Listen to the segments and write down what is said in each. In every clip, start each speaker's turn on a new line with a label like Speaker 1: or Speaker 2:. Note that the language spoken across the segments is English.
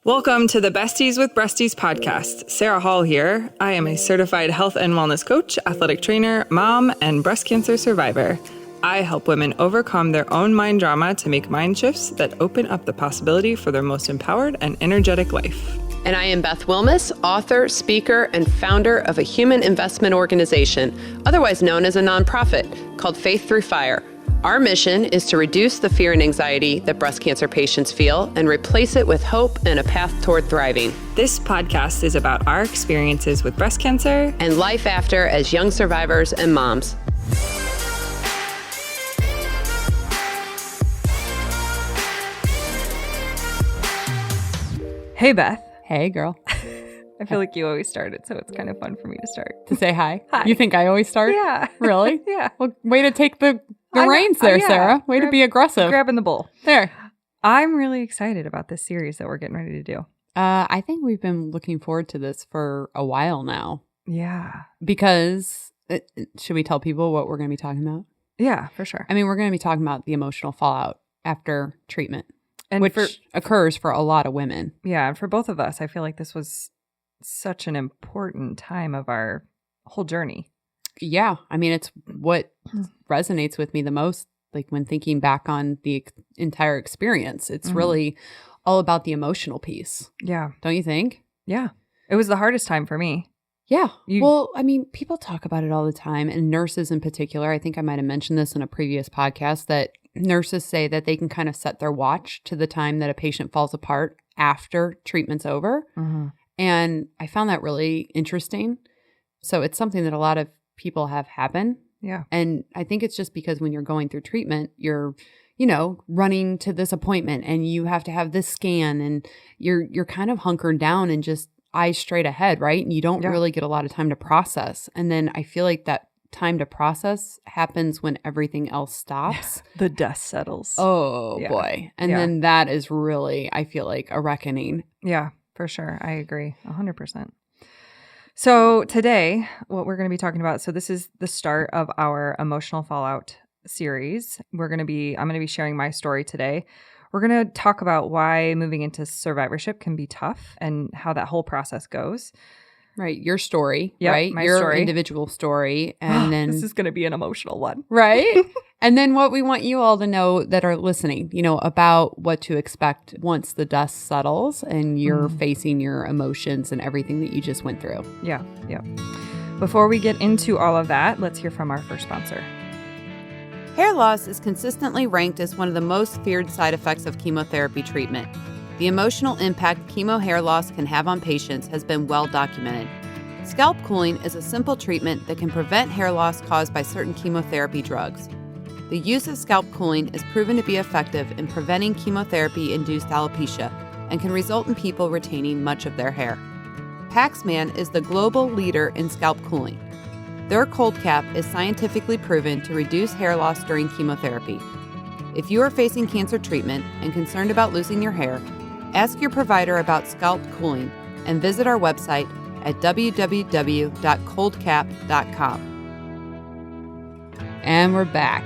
Speaker 1: Welcome to the Besties with Breasties podcast. Sarah Hall here. I am a certified health and wellness coach, athletic trainer, mom, and breast cancer survivor. I help women overcome their own mind drama to make mind shifts that open up the possibility for their most empowered and energetic life.
Speaker 2: And I am Beth Wilmus, author, speaker, and founder of a human investment organization, otherwise known as a nonprofit, called Faith Through Fire. Our mission is to reduce the fear and anxiety that breast cancer patients feel and replace it with hope and a path toward thriving.
Speaker 1: This podcast is about our experiences with breast cancer
Speaker 2: and life after as young survivors and moms.
Speaker 1: Hey, Beth.
Speaker 3: Hey, girl.
Speaker 1: I feel like you always start it, so it's kind of fun for me to start.
Speaker 3: To say hi?
Speaker 1: Hi.
Speaker 3: You think I always start?
Speaker 1: Yeah.
Speaker 3: Really?
Speaker 1: Yeah.
Speaker 3: Well, way to take the reins there,
Speaker 1: yeah.
Speaker 3: Sarah. Way to be aggressive.
Speaker 1: Grabbing the bull.
Speaker 3: There.
Speaker 1: I'm really excited about this series that we're getting ready to do.
Speaker 3: I think we've been looking forward to this for a while now.
Speaker 1: Yeah.
Speaker 3: Because, should we tell people what we're going to be talking about?
Speaker 1: Yeah, for sure.
Speaker 3: I mean, we're going to be talking about the emotional fallout after treatment,
Speaker 1: And
Speaker 3: which occurs for a lot of women.
Speaker 1: Yeah, and for both of us, I feel like this was such an important time of our whole journey.
Speaker 3: Yeah. I mean, it's what resonates with me the most, like when thinking back on the entire experience. It's really all about the emotional piece.
Speaker 1: Yeah.
Speaker 3: Don't you think?
Speaker 1: Yeah. It was the hardest time for me.
Speaker 3: Yeah. Well, I mean, people talk about it all the time, and nurses in particular. I think I might have mentioned this in a previous podcast, that nurses say that they can kind of set their watch to the time that a patient falls apart after treatment's over.
Speaker 1: Mm-hmm.
Speaker 3: And I found that really interesting. So it's something that a lot of people have happen.
Speaker 1: Yeah.
Speaker 3: And I think it's just because when you're going through treatment, you're, running to this appointment and you have to have this scan and you're kind of hunkered down and just eyes straight ahead, right? And you don't really get a lot of time to process. And then I feel like that time to process happens when everything else stops.
Speaker 1: The dust settles.
Speaker 3: Oh, boy. And then that is really, I feel like, a reckoning.
Speaker 1: Yeah, for sure. I agree 100%. So today, what we're going to be talking about, so this is the start of our emotional fallout series. I'm going to be sharing my story today. We're going to talk about why moving into survivorship can be tough and how that whole process goes.
Speaker 3: Right. Your story,
Speaker 1: Yep,
Speaker 3: right?
Speaker 1: my
Speaker 3: Your
Speaker 1: story.
Speaker 3: Individual story. And then
Speaker 1: This is going to be an emotional one.
Speaker 3: Right. And then what we want you all to know that are listening, about what to expect once the dust settles and you're facing your emotions and everything that you just went through.
Speaker 1: Yeah. Yeah. Before we get into all of that, let's hear from our first sponsor.
Speaker 2: Hair loss is consistently ranked as one of the most feared side effects of chemotherapy treatment. The emotional impact chemo hair loss can have on patients has been well documented. Scalp cooling is a simple treatment that can prevent hair loss caused by certain chemotherapy drugs. The use of scalp cooling is proven to be effective in preventing chemotherapy-induced alopecia and can result in people retaining much of their hair. Paxman is the global leader in scalp cooling. Their cold cap is scientifically proven to reduce hair loss during chemotherapy. If you are facing cancer treatment and concerned about losing your hair, ask your provider about scalp cooling and visit our website at www.coldcap.com.
Speaker 3: And we're back.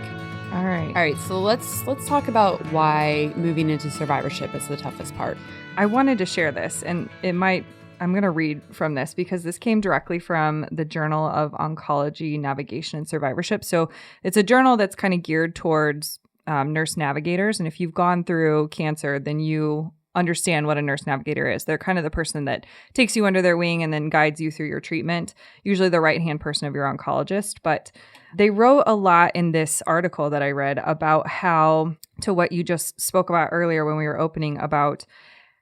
Speaker 1: All right.
Speaker 3: All right. So let's talk about why moving into survivorship is the toughest part.
Speaker 1: I wanted to share this, and I'm going to read from this because this came directly from the Journal of Oncology, Navigation, and Survivorship. So it's a journal that's kind of geared towards nurse navigators. And if you've gone through cancer, then you understand what a nurse navigator is. They're kind of the person that takes you under their wing and then guides you through your treatment, usually the right-hand person of your oncologist. But they wrote a lot in this article that I read about how, to what you just spoke about earlier when we were opening, about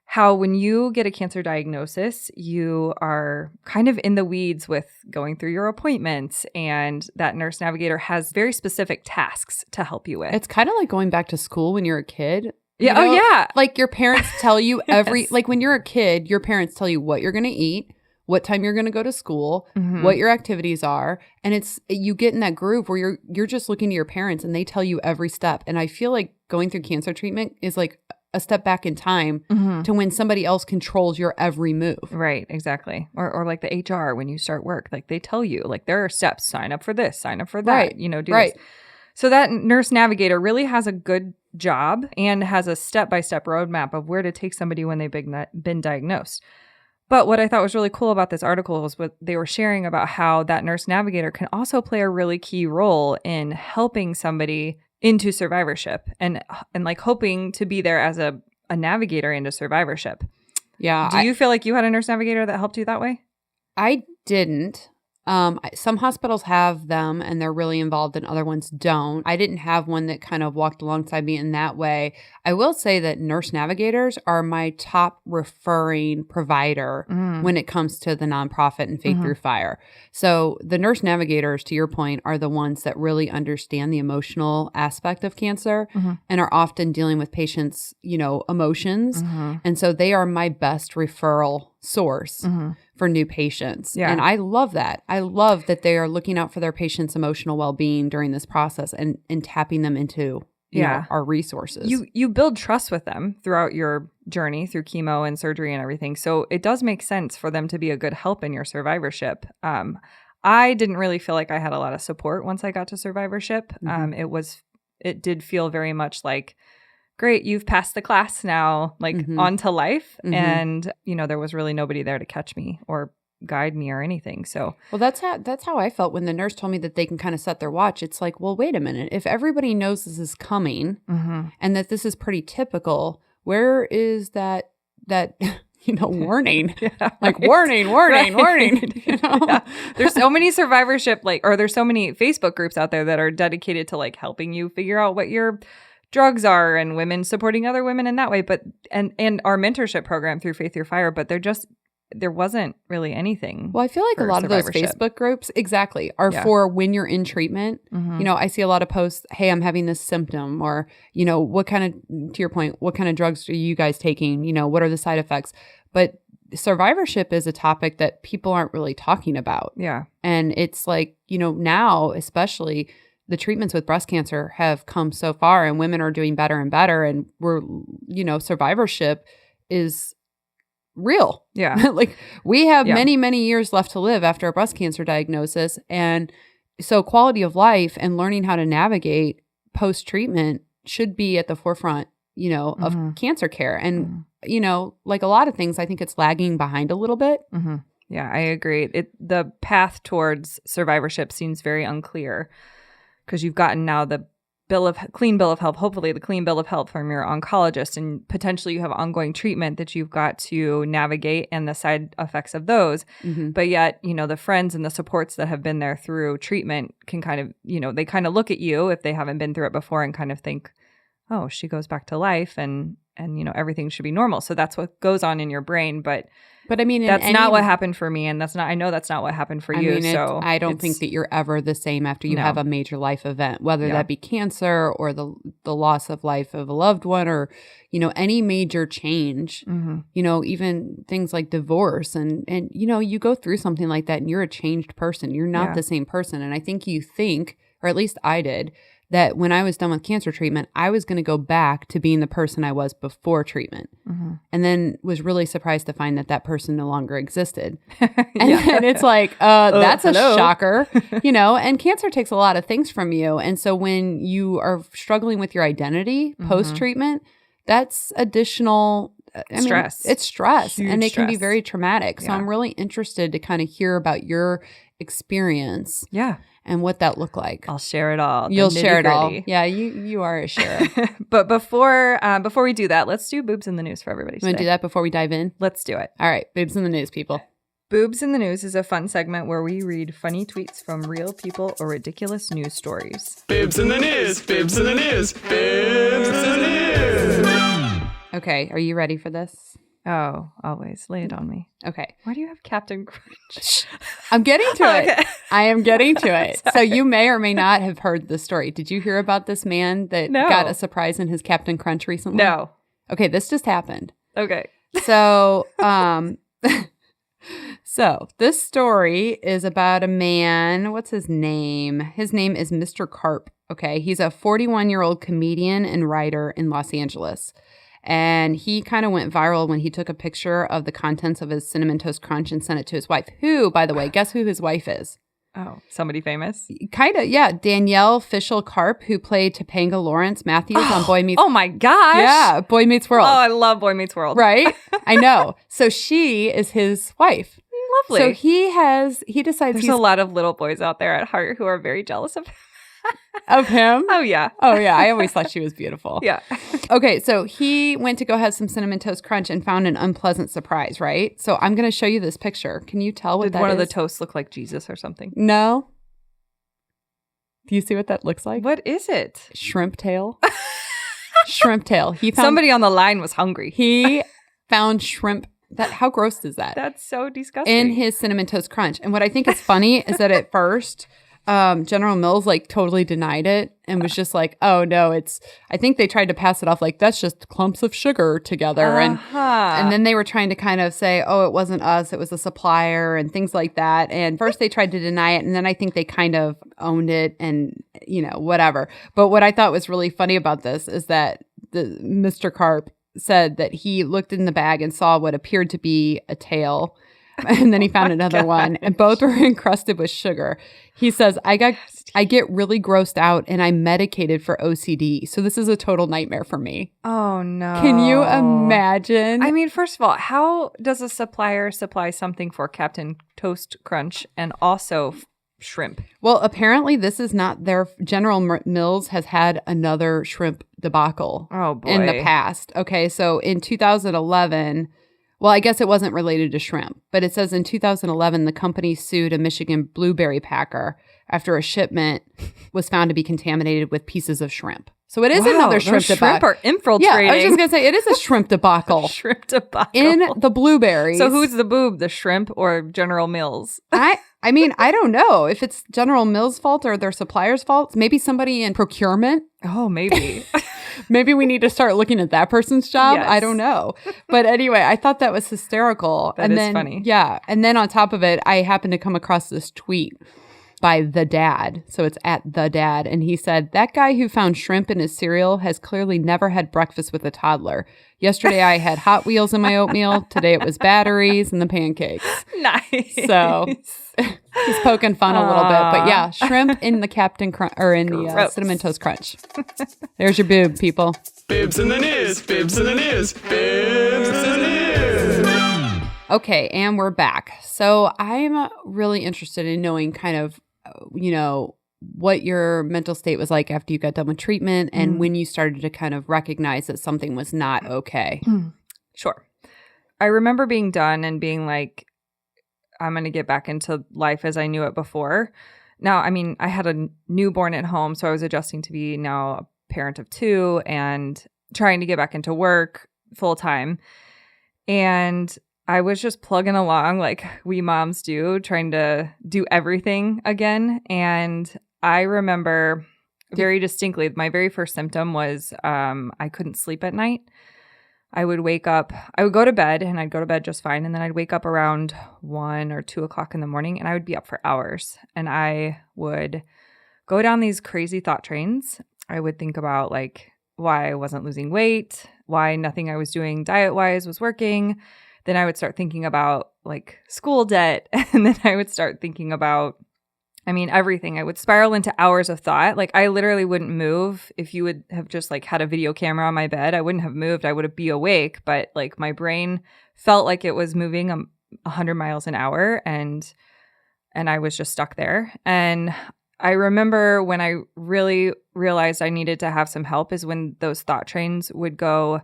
Speaker 1: how when you get a cancer diagnosis, you are kind of in the weeds with going through your appointments, and that nurse navigator has very specific tasks to help you with.
Speaker 3: It's kind of like going back to school when you're a kid.
Speaker 1: Yeah. Oh, yeah.
Speaker 3: Like your parents tell you
Speaker 1: Yes.
Speaker 3: like when you're a kid, your parents tell you what you're going to eat, what time you're going to go to school, what your activities are. And you get in that groove where you're just looking to your parents and they tell you every step. And I feel like going through cancer treatment is like a step back in time to when somebody else controls your every move.
Speaker 1: Right, exactly. Or like the HR when you start work, like they tell you, like there are steps, sign up for this, sign up for that,
Speaker 3: Right,
Speaker 1: do
Speaker 3: right.
Speaker 1: this. So that nurse navigator really has a good job and has a step-by-step roadmap of where to take somebody when they've been diagnosed. But what I thought was really cool about this article was what they were sharing about how that nurse navigator can also play a really key role in helping somebody into survivorship and like hoping to be there as a navigator into survivorship.
Speaker 3: Yeah.
Speaker 1: Do you feel like you had a nurse navigator that helped you that way?
Speaker 3: I didn't. Some hospitals have them and they're really involved and other ones don't. I didn't have one that kind of walked alongside me in that way. I will say that nurse navigators are my top referring provider when it comes to the nonprofit and Faith Through Fire. So the nurse navigators, to your point, are the ones that really understand the emotional aspect of cancer and are often dealing with patients, emotions. And so they are my best referral source for new patients. Yeah. And I love that. I love that they are looking out for their patients' emotional well-being during this process and tapping them into you know, our resources.
Speaker 1: You build trust with them throughout your journey through chemo and surgery and everything. So it does make sense for them to be a good help in your survivorship. I didn't really feel like I had a lot of support once I got to survivorship. It did feel very much like, great, you've passed the class now, like on to life. And, there was really nobody there to catch me or guide me or anything. So,
Speaker 3: well, that's how I felt when the nurse told me that they can kind of set their watch. It's like, well, wait a minute. If everybody knows this is coming and that this is pretty typical, where is that warning? Like warning.
Speaker 1: Yeah. There's so many survivorship, there's so many Facebook groups out there that are dedicated to like helping you figure out what your drugs are and women supporting other women in that way. But and our mentorship program through Faith Through Fire, but there wasn't really anything.
Speaker 3: Well, I feel like a lot of those Facebook groups are for when you're in treatment. I see a lot of posts, hey, I'm having this symptom, or, to your point, what kind of drugs are you guys taking? What are the side effects? But survivorship is a topic that people aren't really talking about. Yeah. And it's like, now especially the treatments with breast cancer have come so far and women are doing better and better. And we're, survivorship is real. Yeah. Like we have many, many years left to live after a breast cancer diagnosis. And so quality of life and learning how to navigate post-treatment should be at the forefront, of cancer care. And, like a lot of things, I think it's lagging behind a little bit.
Speaker 1: Yeah, I agree. The path towards survivorship seems very unclear because you've gotten now the clean bill of health, hopefully the clean bill of health from your oncologist, and potentially you have ongoing treatment that you've got to navigate and the side effects of those. But yet, the friends and the supports that have been there through treatment can kind of, they kind of look at you if they haven't been through it before and kind of think, oh, she goes back to life and everything should be normal. So that's what goes on in your brain. But I mean, that's not what happened for me. And I know that's not what happened for you. So
Speaker 3: I don't think that you're ever the same after you have a major life event, whether that be cancer or the loss of life of a loved one or, any major change, even things like divorce and, you go through something like that and you're a changed person. You're not the same person. And I think you think, or at least I did, that when I was done with cancer treatment, I was going to go back to being the person I was before treatment. And then was really surprised to find that person no longer existed. And it's like, that's a shocker, and cancer takes a lot of things from you. And so when you are struggling with your identity post-treatment, that's additional
Speaker 1: stress.
Speaker 3: It's stress. Huge and it can be very traumatic. So I'm really interested to kind of hear about your experience. Yeah. And what that looked like.
Speaker 1: I'll share it all.
Speaker 3: You'll share it all. Yeah, you are a sharer.
Speaker 1: But before we do that, let's do boobs in the news for everybody.
Speaker 3: You want to do that before we dive in?
Speaker 1: Let's do it.
Speaker 3: All right, boobs in the news, people.
Speaker 1: Boobs in the news is a fun segment where we read funny tweets from real people or ridiculous news stories.
Speaker 4: Boobs in the news. Boobs in the news. Boobs in the news.
Speaker 3: Okay, are you ready for this?
Speaker 1: Oh, always. Lay it on me.
Speaker 3: Okay.
Speaker 1: Why do you have Captain Crunch?
Speaker 3: I'm getting to it. I am getting to it. So you may or may not have heard the story. Did you hear about this man that got a surprise in his Captain Crunch recently?
Speaker 1: No.
Speaker 3: Okay, this just happened.
Speaker 1: Okay.
Speaker 3: So, so this story is about a man. What's his name? His name is Mr. Carp. Okay. He's a 41-year-old comedian and writer in Los Angeles. And he kind of went viral when he took a picture of the contents of his Cinnamon Toast Crunch and sent it to his wife, who, by the way, guess who his wife is?
Speaker 1: Oh, somebody famous?
Speaker 3: Kind of, yeah. Danielle Fishel-Karp, who played Topanga Lawrence Matthews on Boy Meets...
Speaker 1: Oh, my gosh.
Speaker 3: Yeah, Boy Meets World.
Speaker 1: Oh, I love Boy Meets World.
Speaker 3: Right? I know. So she is his wife.
Speaker 1: Lovely.
Speaker 3: So he decides
Speaker 1: There's a lot of little boys out there at heart who are very jealous of him.
Speaker 3: Of him?
Speaker 1: Oh, yeah.
Speaker 3: Oh, yeah. I always thought she was beautiful.
Speaker 1: Yeah.
Speaker 3: Okay, so he went to go have some Cinnamon Toast Crunch and found an unpleasant surprise, right? So I'm going to show you this picture. Can you tell what
Speaker 1: Did
Speaker 3: that
Speaker 1: one
Speaker 3: is?
Speaker 1: of the toasts look like Jesus or something?
Speaker 3: No. Do you see what that looks like?
Speaker 1: What is it?
Speaker 3: Shrimp tail. Shrimp tail. He found
Speaker 1: Somebody on the line was hungry.
Speaker 3: He found shrimp. How gross is that?
Speaker 1: That's so disgusting.
Speaker 3: In his Cinnamon Toast Crunch. And what I think is funny is that at first, General Mills like totally denied it and was just like, oh no, I think they tried to pass it off like that's just clumps of sugar together. And then they were trying to kind of say, oh, it wasn't us, it was a supplier and things like that. And first they tried to deny it. And then I think they kind of owned it and, whatever. But what I thought was really funny about this is that Mr. Karp said that he looked in the bag and saw what appeared to be a tail. And then he found another one, and both were encrusted with sugar. He says, I get really grossed out and I'm medicated for OCD. So this is a total nightmare for me.
Speaker 1: Oh, no.
Speaker 3: Can you imagine?
Speaker 1: I mean, first of all, how does a supplier supply something for Captain Toast Crunch and also shrimp?
Speaker 3: Well, apparently this is not their... General Mills has had another shrimp debacle in the past. Okay, so in 2011... Well, I guess it wasn't related to shrimp, but it says in 2011, the company sued a Michigan blueberry packer after a shipment was found to be contaminated with pieces of shrimp. So it is another shrimp debacle.
Speaker 1: Shrimp are infiltrating.
Speaker 3: Yeah, I was just going to say, it is a shrimp debacle.
Speaker 1: Shrimp debacle.
Speaker 3: In the blueberries.
Speaker 1: So who's the boob, the shrimp or General Mills?
Speaker 3: I mean, I don't know if it's General Mills' fault or their supplier's fault. Maybe somebody in procurement.
Speaker 1: Oh, maybe.
Speaker 3: Maybe we need to start looking at that person's job.
Speaker 1: Yes.
Speaker 3: I don't know. But anyway, I thought that was hysterical.
Speaker 1: That is funny.
Speaker 3: Yeah. And then on top of it, I happened to come across this tweet by the dad. So it's at the dad. And he said, that guy who found shrimp in his cereal has clearly never had breakfast with a toddler. Yesterday I had Hot Wheels in my oatmeal. Today it was batteries and the pancakes.
Speaker 1: Nice.
Speaker 3: So he's poking fun a little bit. But yeah, shrimp in the the Cinnamon Toast Crunch. There's your boob, people.
Speaker 4: Bibs in the news, bibs in the news, bibs in the news.
Speaker 3: Okay, and we're back. So I'm really interested in knowing kind of, what your mental state was like after you got done with treatment and when you started to kind of recognize that something was not okay.
Speaker 1: Sure. I remember being done and being like, I'm going to get back into life as I knew it before. Now, I mean, I had a newborn at home, so I was adjusting to be now a parent of 2 and trying to get back into work full time. And I was just plugging along like we moms do, trying to do everything again. And I remember very distinctly, my very first symptom was I couldn't sleep at night. I would wake up, I would go to bed and I'd go to bed just fine. And then I'd wake up around 1 or 2 o'clock in the morning and I would be up for hours. And I would go down these crazy thought trains. I would think about like why I wasn't losing weight, why nothing I was doing diet-wise was working. Then I would start thinking about like school debt. And then I would start thinking about, everything. I would spiral into hours of thought. Like I literally wouldn't move. If you would have just like had a video camera on my bed, I wouldn't have moved. I would be awake, but like my brain felt like it was moving 100 miles an hour and I was just stuck there. And I remember when I really realized I needed to have some help is when those thought trains would go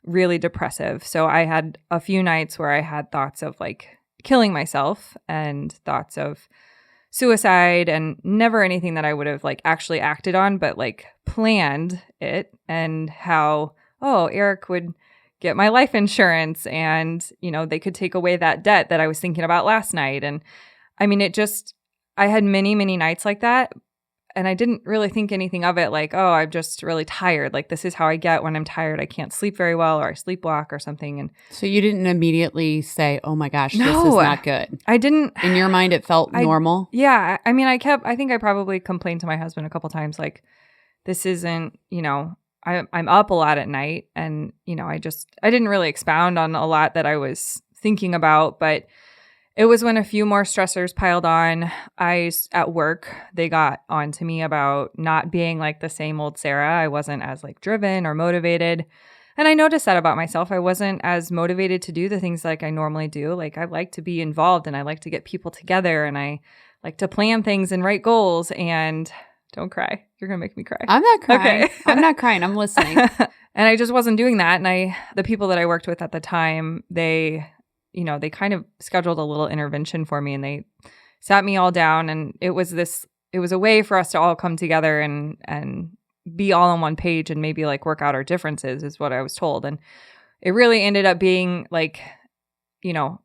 Speaker 1: really depressive. So I had a few nights where I had thoughts of like killing myself and thoughts of suicide and never anything that I would have like actually acted on, but like planned it and how, Eric would get my life insurance and, they could take away that debt that I was thinking about last night. And I had many, many nights like that. And I didn't really think anything of it like, I'm just really tired. Like, this is how I get when I'm tired. I can't sleep very well or I sleepwalk or something. And
Speaker 3: so you didn't immediately say, oh my gosh, this is not good.
Speaker 1: I didn't.
Speaker 3: In your mind, it felt normal?
Speaker 1: Yeah. I think I probably complained to my husband a couple times like, this isn't, I'm up a lot at night. And, I didn't really expound on a lot that I was thinking about. But it was when a few more stressors piled on. At work, they got on to me about not being like the same old Sarah. I wasn't as like driven or motivated. And I noticed that about myself. I wasn't as motivated to do the things like I normally do. Like I like to be involved and I like to get people together and I like to plan things and write goals. And don't cry. You're going to make me cry.
Speaker 3: I'm not crying.
Speaker 1: Okay.
Speaker 3: I'm not crying. I'm listening.
Speaker 1: And I just wasn't doing that. And the people that I worked with at the time, they kind of scheduled a little intervention for me and they sat me all down. And it was a way for us to all come together and be all on one page and maybe like work out our differences is what I was told. And it really ended up being like,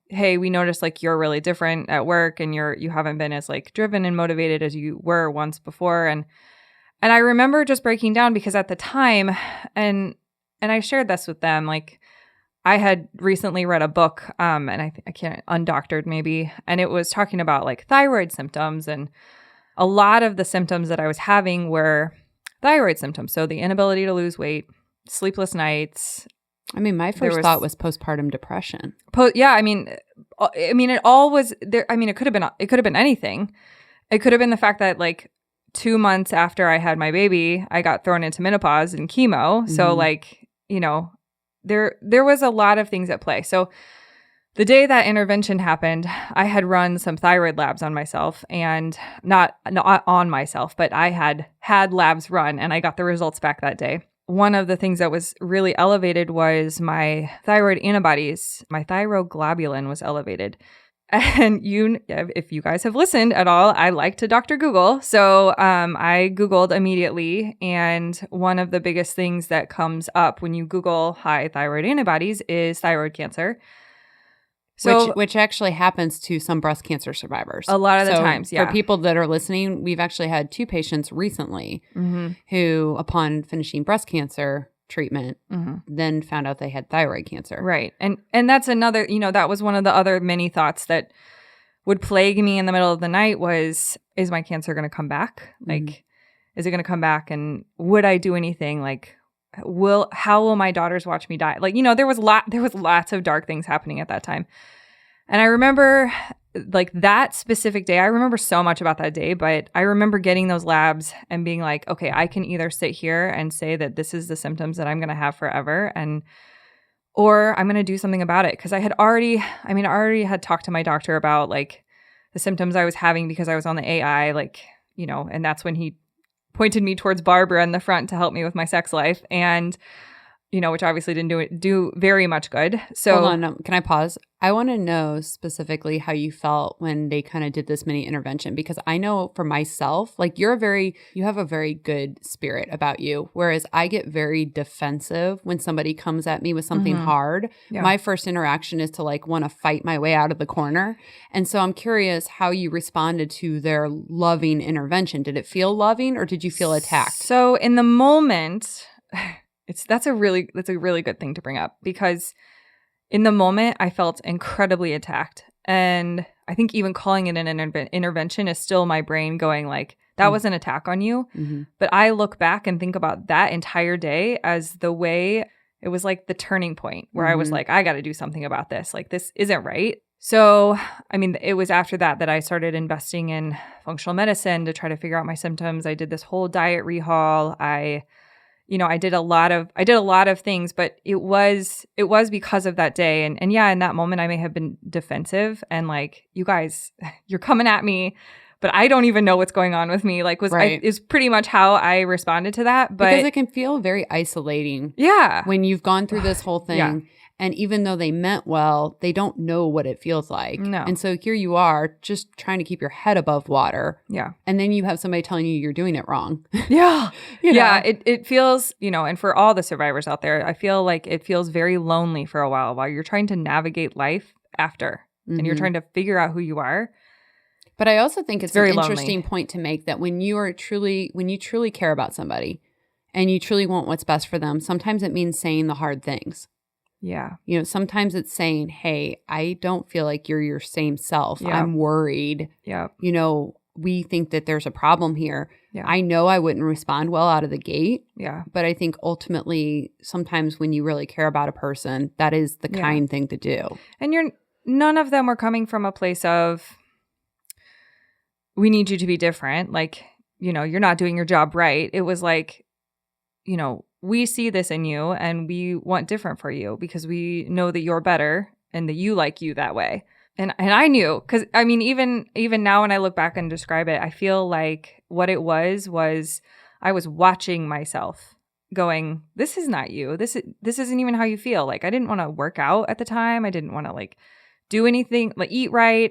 Speaker 1: hey, we noticed like you're really different at work and you haven't been as like driven and motivated as you were once before. And I remember just breaking down because at the time, and I shared this with them, like I had recently read a book, and I can't, Undoctored maybe, and it was talking about like thyroid symptoms, and a lot of the symptoms that I was having were thyroid symptoms. So the inability to lose weight, sleepless nights.
Speaker 3: I mean, my first thought was postpartum depression.
Speaker 1: It all was there. I mean, it could have been anything. It could have been the fact that like 2 months after I had my baby, I got thrown into menopause and chemo. Mm-hmm. So like, there was a lot of things at play. So the day that intervention happened, I had run some thyroid labs on myself and not on myself, but I had labs run and I got the results back that day. One of the things that was really elevated was my thyroid antibodies. My thyroglobulin was elevated. And if you guys have listened at all, I like to Dr. Google. So I Googled immediately. And one of the biggest things that comes up when you Google high thyroid antibodies is thyroid cancer. So,
Speaker 3: which actually happens to some breast cancer survivors.
Speaker 1: A lot of the times, yeah.
Speaker 3: For people that are listening, we've actually had 2 patients recently who, upon finishing breast cancer treatment, then found out they had thyroid cancer.
Speaker 1: Right. And that's another, that was one of the other many thoughts that would plague me in the middle of the night was, is my cancer going to come back? Like, is it going to come back? And would I do anything? Like, how will my daughters watch me die? Like, there was lots of dark things happening at that time. And I remember like that specific day, I remember so much about that day, but I remember getting those labs and being like, okay, I can either sit here and say that this is the symptoms that I'm going to have forever or I'm going to do something about it. Cause I already had talked to my doctor about like the symptoms I was having because I was on the AI, like, and that's when he pointed me towards Barbara in the front to help me with my sex life. And, which obviously didn't do very much good. So
Speaker 3: hold on, can I pause? I want to know specifically how you felt when they kind of did this mini intervention, because I know for myself, like you have a very good spirit about you, whereas I get very defensive when somebody comes at me with something hard. Yeah. My first interaction is to like want to fight my way out of the corner. And so I'm curious how you responded to their loving intervention. Did it feel loving or did you feel attacked?
Speaker 1: So in the moment, that's a really good thing to bring up because in the moment I felt incredibly attacked. And I think even calling it an intervention is still my brain going like, that was an attack on you. Mm-hmm. But I look back and think about that entire day as the way it was like the turning point where I was like, I got to do something about this. Like, this isn't right. So, it was after that I started investing in functional medicine to try to figure out my symptoms. I did this whole diet rehaul. I did a lot of things, but it was because of that day. And yeah, in that moment, I may have been defensive and like, you guys, you're coming at me, but I don't even know what's going on with me. Like is pretty much how I responded to that. But
Speaker 3: because it can feel very isolating.
Speaker 1: Yeah.
Speaker 3: When you've gone through this whole thing. Yeah. And even though they meant well, they don't know what it feels like.
Speaker 1: No.
Speaker 3: And so here you are just trying to keep your head above water.
Speaker 1: Yeah.
Speaker 3: And then you have somebody telling you you're doing it wrong.
Speaker 1: Yeah. Yeah. It feels, and for all the survivors out there, I feel like it feels very lonely for a while you're trying to navigate life after and you're trying to figure out who you are.
Speaker 3: But I also think it's
Speaker 1: very
Speaker 3: an interesting point to make that when you truly care about somebody and you truly want what's best for them, sometimes it means saying the hard things.
Speaker 1: Yeah.
Speaker 3: Sometimes it's saying, hey, I don't feel like you're your same self.
Speaker 1: Yeah.
Speaker 3: I'm worried.
Speaker 1: Yeah.
Speaker 3: We think that there's a problem here.
Speaker 1: Yeah.
Speaker 3: I know I wouldn't respond well out of the gate.
Speaker 1: Yeah.
Speaker 3: But I think ultimately, sometimes when you really care about a person, that is the kind thing to do.
Speaker 1: And none of them were coming from a place of, we need you to be different. Like, you know, you're not doing your job right. It was like, you know, we see this in you and we want different for you because we know that you're better and that you like you that way. And I knew, because I mean, even now when I look back and describe it, I feel like what it was I was watching myself going, this is not you. This isn't even how you feel. Like, I didn't want to work out at the time. I didn't want to like do anything, like eat right.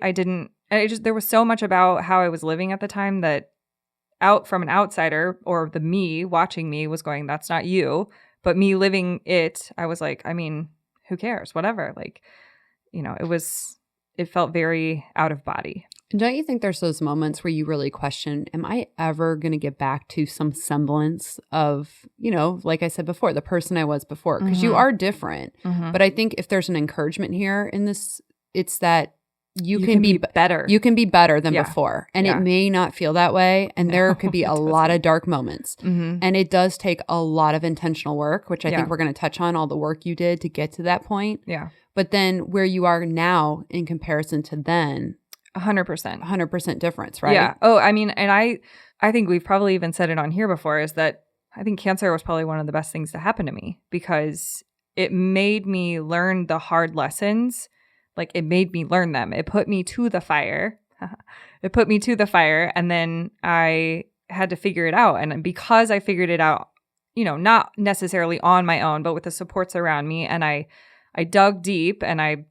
Speaker 1: There was so much about how I was living at the time that out from an outsider, or the me watching me, was going, that's not you. But me living it, I was like, I mean, who cares? Whatever. Like, you know, it felt very out of body.
Speaker 3: And don't you think there's those moments where you really question, am I ever going to get back to some semblance of, you know, like I said before, the person I was before? Because you are different. But I think if there's an encouragement here in this, it's that you can be better. You can be better than before. And it may not feel that way. And there could be a lot of dark moments. And it does take a lot of intentional work, which I think we're going to touch on, all the work you did to get to that point.
Speaker 1: Yeah.
Speaker 3: But then where you are now in comparison to then, 100% difference, right?
Speaker 1: Yeah. Oh, I mean, and I think we've probably even said it on here before, is that I think cancer was probably one of the best things to happen to me, because it made me learn the hard lessons. Like, it made me learn them. It put me to the fire. And then I had to figure it out. And because I figured it out, you know, not necessarily on my own, but with the supports around me, and I dug deep and I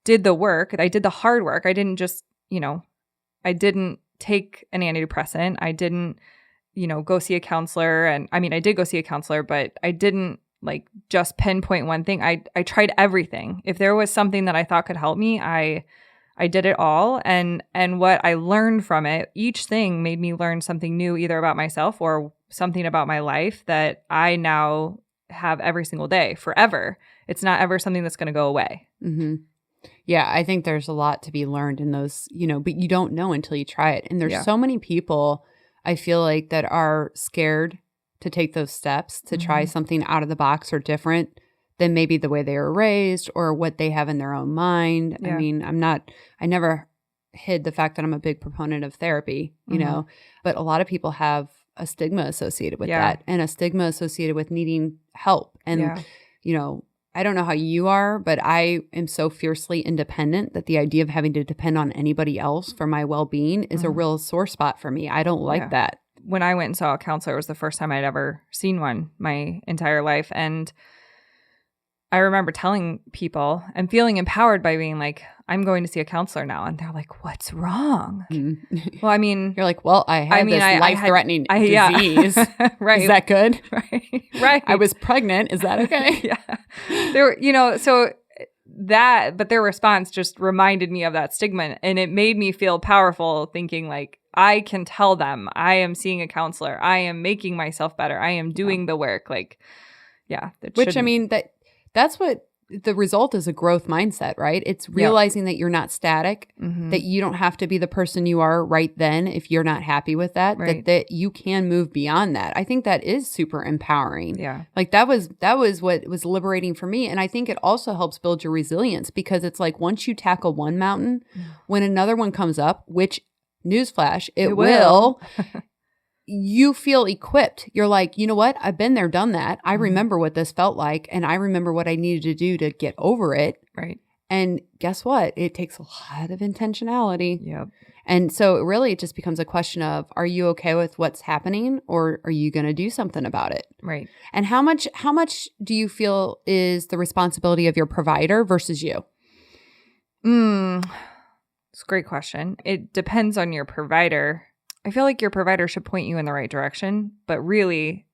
Speaker 1: did the work. I did the hard work. I didn't just, you know, I didn't take an antidepressant. I didn't, you know, go see a counselor. And I mean, I did go see a counselor, but I didn't like just pinpoint one thing. I tried everything. If there was something that I thought could help me, I did it all. And what I learned from it, each thing made me learn something new, either about myself or something about my life that I now have every single day forever. It's not ever something that's going to go away.
Speaker 3: Yeah, I think there's a lot to be learned in those, you know, but you don't know until you try it. And there's so many people, I feel like, that are scared to take those steps to try something out of the box or different than maybe the way they were raised or what they have in their own mind. I mean, I never hid the fact that I'm a big proponent of therapy, you know, but a lot of people have a stigma associated with that, and a stigma associated with needing help. And, you know, I don't know how you are, but I am so fiercely independent that the idea of having to depend on anybody else for my well-being is a real sore spot for me. I don't like that.
Speaker 1: When I went and saw a counselor, it was the first time I'd ever seen one my entire life. And I remember telling people and feeling empowered by being like, I'm going to see a counselor now. And they're like, what's wrong? Well, I mean,
Speaker 3: you're like, well, I had this life-threatening disease.
Speaker 1: Right.
Speaker 3: Is that good?
Speaker 1: Right.
Speaker 3: I was pregnant. Is that okay?
Speaker 1: There were, you know, so that, but their response just reminded me of that stigma. And it made me feel powerful, thinking like, I can tell them I am seeing a counselor. I am making myself better. I am doing the work. Like,
Speaker 3: which I mean, that's what the result is, a growth mindset, right? It's realizing that you're not static, that you don't have to be the person you are right then if you're not happy with that, that you can move beyond that. I think that is super empowering. Yeah. Like that was what was liberating for me. And I think it also helps build your resilience, because it's like once you tackle one mountain, when another one comes up, which newsflash, it will. You feel equipped. You're like, you know what? I've been there, done that. I remember what this felt like, and I remember what I needed to do to get over it.
Speaker 1: Right.
Speaker 3: And guess what? It takes a lot of intentionality.
Speaker 1: Yep.
Speaker 3: And so really it just becomes a question of, are you okay with what's happening, or are you going to do something about it?
Speaker 1: Right.
Speaker 3: And how much do you feel is the responsibility of your provider versus you?
Speaker 1: It's a great question. It depends on your provider. I feel like your provider should point you in the right direction, but really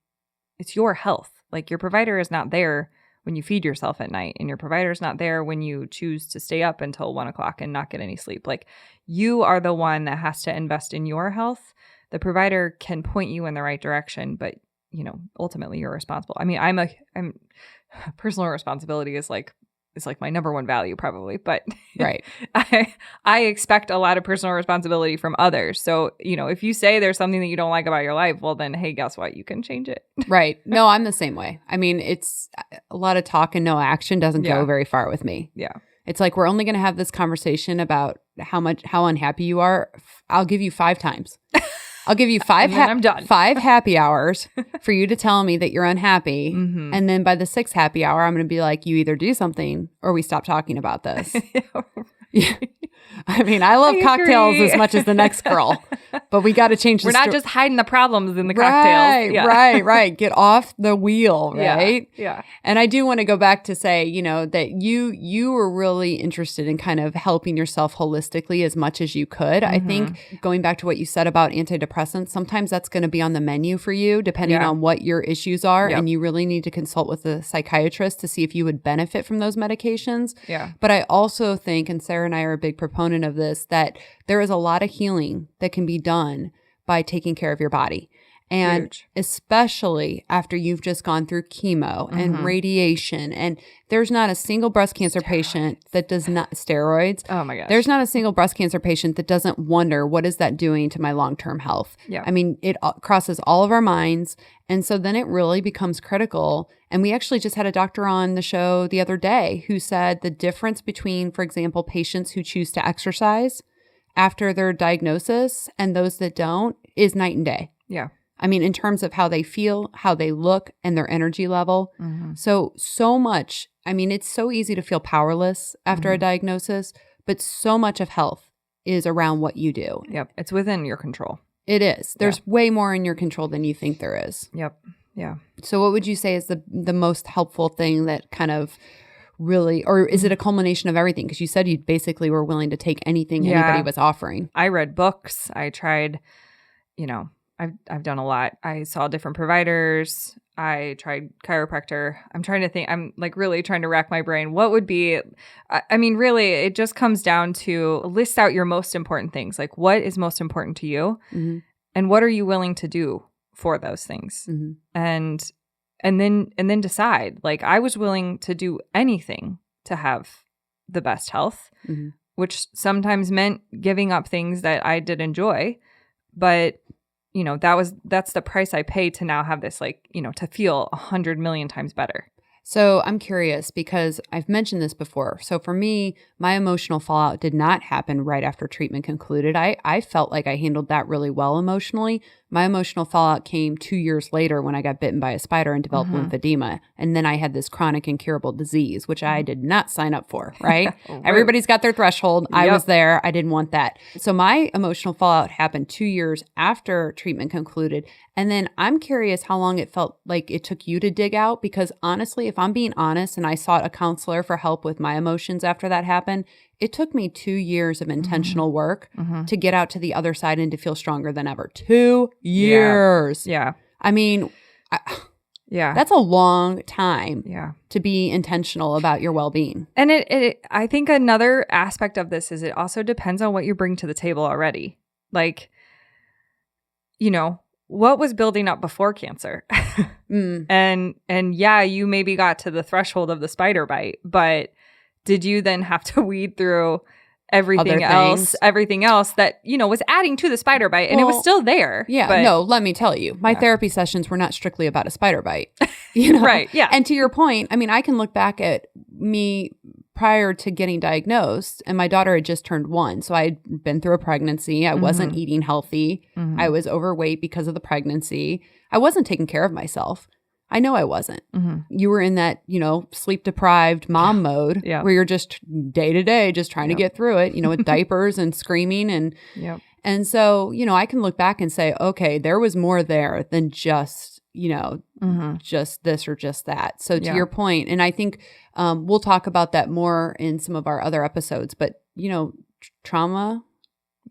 Speaker 1: it's your health. Like, your provider is not there when you feed yourself at night, and your provider is not there when you choose to stay up until 1:00 and not get any sleep. Like, you are the one that has to invest in your health. The provider can point you in the right direction, but you know, ultimately you're responsible. I mean, I'm personal responsibility is like, it's like my number one value probably, but
Speaker 3: right.
Speaker 1: I expect a lot of personal responsibility from others. So, you know, if you say there's something that you don't like about your life, well then, hey, guess what? You can change it.
Speaker 3: Right. No, I'm the same way. I mean, it's a lot of talk and no action doesn't go very far with me.
Speaker 1: Yeah.
Speaker 3: It's like, we're only going to have this conversation about how unhappy you are. I'll give you 5 times. I'll give you 5
Speaker 1: I'm done.
Speaker 3: 5 happy hours for you to tell me that you're unhappy.
Speaker 1: Mm-hmm.
Speaker 3: And then by the 6th happy hour, I'm going to be like, you either do something or we stop talking about this. Yeah. I mean, I love cocktails as much as the next girl, but we got to change the
Speaker 1: We're not just hiding the problems in the cocktails.
Speaker 3: Right. Get off the wheel, right?
Speaker 1: Yeah.
Speaker 3: And I do want to go back to say, that you were really interested in kind of helping yourself holistically as much as you could. I think going back to what you said about antidepressants, sometimes that's going to be on the menu for you depending on what your issues are.
Speaker 1: Yep.
Speaker 3: And you really need to consult with a psychiatrist to see if you would benefit from those medications.
Speaker 1: Yeah.
Speaker 3: But I also think, and Sarah and I are a big proponent of this, that there is a lot of healing that can be done by taking care of your body. And
Speaker 1: Huge.
Speaker 3: Especially after you've just gone through chemo and radiation. And there's not a single breast cancer patient that does not, steroids.
Speaker 1: Oh my gosh.
Speaker 3: There's not a single breast cancer patient that doesn't wonder, what is that doing to my long-term health?
Speaker 1: Yeah.
Speaker 3: I mean, it crosses all of our minds. And so then it really becomes critical. And we actually just had a doctor on the show the other day who said the difference between, for example, patients who choose to exercise after their diagnosis and those that don't is night and day.
Speaker 1: Yeah.
Speaker 3: I mean, in terms of how they feel, how they look, and their energy level. So much. I mean, it's so easy to feel powerless after a diagnosis, but so much of health is around what you do.
Speaker 1: Yep. It's within your control.
Speaker 3: It is. There's way more in your control than you think there is.
Speaker 1: Yep. Yeah.
Speaker 3: So what would you say is the most helpful thing that kind of really, or is it a culmination of everything? Because you said you basically were willing to take anything anybody was offering.
Speaker 1: I read books. I tried, I've done a lot. I saw different providers. I tried chiropractor. I'm trying to think. I'm like really trying to rack my brain. What would be, I mean, really, it just comes down to list out your most important things. Like, what is most important to you? And what are you willing to do for those things? And then decide. Like, I was willing to do anything to have the best health, which sometimes meant giving up things that I did enjoy. But that's the price I pay to now have this, to feel 100 million times better.
Speaker 3: So I'm curious because I've mentioned this before. So for me, my emotional fallout did not happen right after treatment concluded. I felt like I handled that really well emotionally. My emotional fallout came 2 years later when I got bitten by a spider and developed lymphedema. And then I had this chronic incurable disease, which I did not sign up for, right? Everybody's got their threshold. I was there. I didn't want that. So my emotional fallout happened 2 years after treatment concluded. And then I'm curious how long it felt like it took you to dig out, because honestly, if I'm being honest, and I sought a counselor for help with my emotions after that happened, it took me 2 years of intentional work to get out to the other side and to feel stronger than ever. 2 years.
Speaker 1: Yeah.
Speaker 3: I mean, that's a long time to be intentional about your well-being.
Speaker 1: And I think another aspect of this is it also depends on what you bring to the table already. Like, what was building up before cancer? And you maybe got to the threshold of the spider bite, but did you then have to weed through everything else that, was adding to the spider bite, and it was still there?
Speaker 3: Yeah.
Speaker 1: But,
Speaker 3: no, let me tell you, my therapy sessions were not strictly about a spider bite.
Speaker 1: Right. Yeah.
Speaker 3: And to your point, I mean, I can look back at me prior to getting diagnosed, and my daughter had just turned 1. So I had been through a pregnancy. I wasn't eating healthy. I was overweight because of the pregnancy. I wasn't taking care of myself. I know I wasn't. You were in that, sleep deprived mom mode where you're just day to day, just trying to get through it, with diapers and screaming. And so, I can look back and say, okay, there was more there than just, just this or just that. So to your point, and I think we'll talk about that more in some of our other episodes, but, trauma,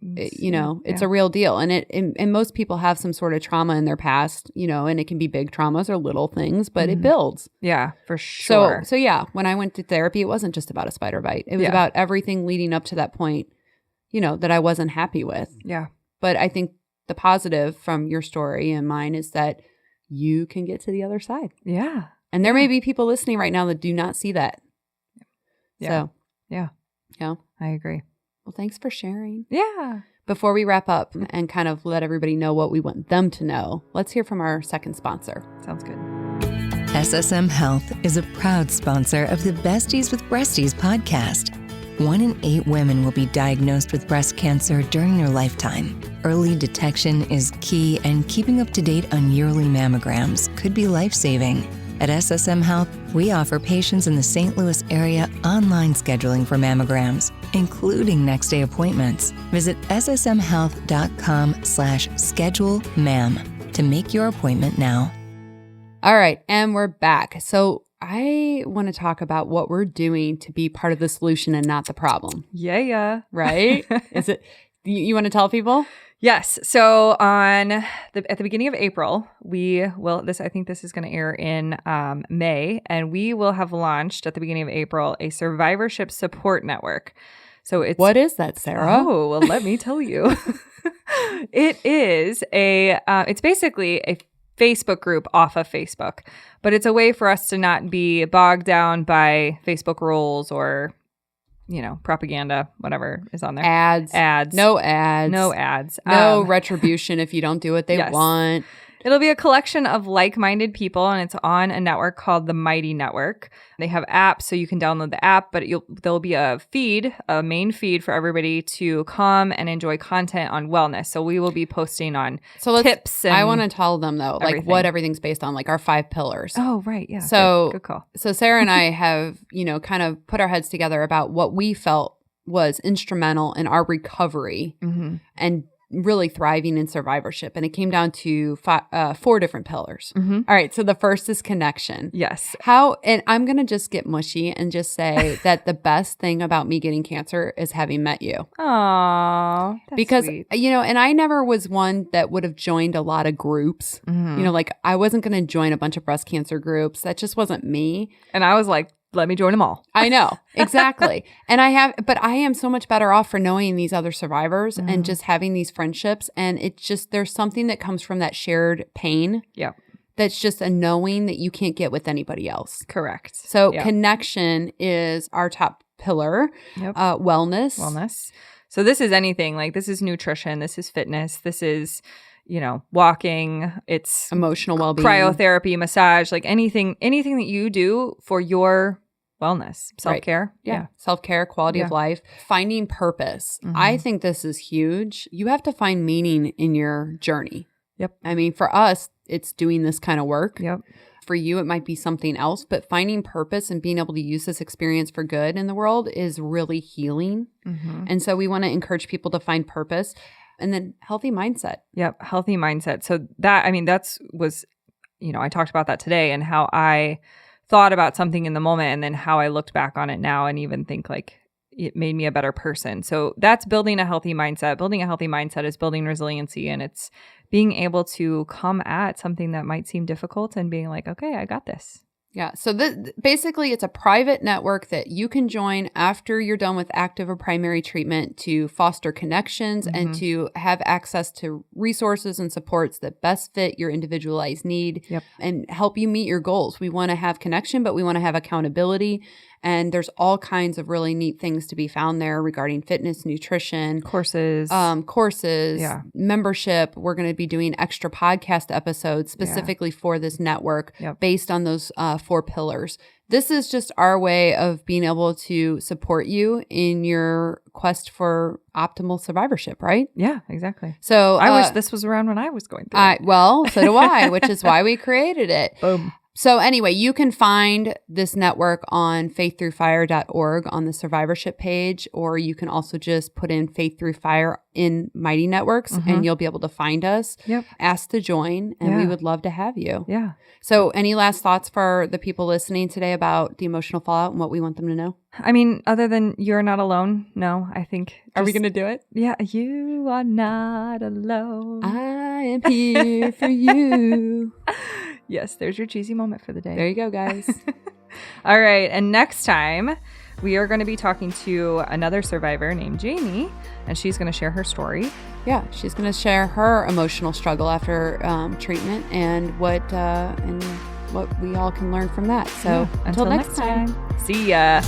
Speaker 3: it's a real deal. And most people have some sort of trauma in their past, and it can be big traumas or little things, but it builds.
Speaker 1: Yeah, for sure.
Speaker 3: So yeah, when I went to therapy, it wasn't just about a spider bite. It was about everything leading up to that point, that I wasn't happy with.
Speaker 1: Yeah.
Speaker 3: But I think the positive from your story and mine is that you can get to the other side.
Speaker 1: Yeah.
Speaker 3: And there may be people listening right now that do not see that.
Speaker 1: Yeah.
Speaker 3: So,
Speaker 1: yeah. I agree.
Speaker 3: Well, thanks for sharing.
Speaker 1: Yeah.
Speaker 3: Before we wrap up and kind of let everybody know what we want them to know, let's hear from our second sponsor.
Speaker 1: Sounds good.
Speaker 5: SSM Health is a proud sponsor of the Besties with Breasties podcast. 1 in 8 women will be diagnosed with breast cancer during their lifetime. Early detection is key, and keeping up to date on yearly mammograms could be life-saving. At SSM Health, we offer patients in the St. Louis area online scheduling for mammograms, including next-day appointments. Visit ssmhealth.com/schedule-mam to make your appointment now.
Speaker 3: All right, and we're back. So I want to talk about what we're doing to be part of the solution and not the problem.
Speaker 1: Yeah.
Speaker 3: Right? Is it? You want to tell people?
Speaker 1: Yes. So at the beginning of April, we will. I think this is going to air in May, and we will have launched at the beginning of April a survivorship support network. So
Speaker 3: What is that, Sarah?
Speaker 1: Oh, well, let me tell you. It is it's basically a Facebook group off of Facebook, but it's a way for us to not be bogged down by Facebook rules or, propaganda, whatever is on there.
Speaker 3: Ads. No ads.
Speaker 1: No ads.
Speaker 3: No retribution if you don't do what they want.
Speaker 1: It'll be a collection of like-minded people, and it's on a network called the Mighty Network. They have apps, so you can download the app, but there'll be a main feed for everybody to come and enjoy content on wellness. So we will be posting on tips. And
Speaker 3: I want to tell them, though,
Speaker 1: everything.
Speaker 3: like what everything's based on, like our 5 pillars.
Speaker 1: Oh, right. Yeah.
Speaker 3: So
Speaker 1: good call.
Speaker 3: So Sarah and I have, kind of put our heads together about what we felt was instrumental in our recovery and really thriving in survivorship. And it came down to 4 different pillars. All right. So the first is connection.
Speaker 1: Yes.
Speaker 3: And I'm going to just get mushy and just say that the best thing about me getting cancer is having met you.
Speaker 1: Aww.
Speaker 3: Because,
Speaker 1: sweet.
Speaker 3: And I never was one that would have joined a lot of groups. Like I wasn't going to join a bunch of breast cancer groups. That just wasn't me.
Speaker 1: And I was like, let me join them all.
Speaker 3: I know. Exactly. But I am so much better off for knowing these other survivors and just having these friendships. And it's just, there's something that comes from that shared pain.
Speaker 1: Yeah.
Speaker 3: That's just a knowing that you can't get with anybody else.
Speaker 1: Correct.
Speaker 3: So connection is our top pillar.
Speaker 1: Yep.
Speaker 3: Wellness.
Speaker 1: So this is anything, like this is nutrition, this is fitness, this is, walking, it's
Speaker 3: emotional well-being,
Speaker 1: cryotherapy, massage, like anything that you do for your wellness, self-care.
Speaker 3: Right. Yeah. Self-care, quality of life, finding purpose. I think this is huge. You have to find meaning in your journey.
Speaker 1: Yep.
Speaker 3: I mean, for us, it's doing this kind of work.
Speaker 1: Yep.
Speaker 3: For you, it might be something else, but finding purpose and being able to use this experience for good in the world is really healing. And so we want to encourage people to find purpose. And then healthy mindset.
Speaker 1: Yep. Healthy mindset. So I talked about that today and how I thought about something in the moment and then how I looked back on it now and even think like it made me a better person. So that's building a healthy mindset. Building a healthy mindset is building resiliency, and it's being able to come at something that might seem difficult and being like, okay, I got this.
Speaker 3: Yeah. So basically, it's a private network that you can join after you're done with active or primary treatment to foster connections and to have access to resources and supports that best fit your individualized need and help you meet your goals. We want to have connection, but we want to have accountability. And there's all kinds of really neat things to be found there regarding fitness, nutrition,
Speaker 1: courses,
Speaker 3: membership. We're going to be doing extra podcast episodes specifically for this network based on those 4 pillars. This is just our way of being able to support you in your quest for optimal survivorship, right?
Speaker 1: Yeah, exactly.
Speaker 3: So
Speaker 1: I wish this was around when I was going through it.
Speaker 3: Well, so do I, which is why we created it.
Speaker 1: Boom.
Speaker 3: So anyway, you can find this network on faiththroughfire.org on the survivorship page, or you can also just put in Faith Through Fire in Mighty Networks and you'll be able to find us. Yep. Ask to join, and we would love to have you.
Speaker 1: Yeah.
Speaker 3: So any last thoughts for the people listening today about the emotional fallout and what we want them to know?
Speaker 1: I mean, other than you're not alone, no, I think.
Speaker 3: Are we going to do it?
Speaker 1: Yeah. You are not alone.
Speaker 3: I am here for you.
Speaker 1: Yes, there's your cheesy moment for the day.
Speaker 3: There you go, guys.
Speaker 1: All right. And next time, we are going to be talking to another survivor named Jamie, and she's going to share her story.
Speaker 3: Yeah, she's going to share her emotional struggle after treatment and what we all can learn from that. So until next time.
Speaker 1: See ya.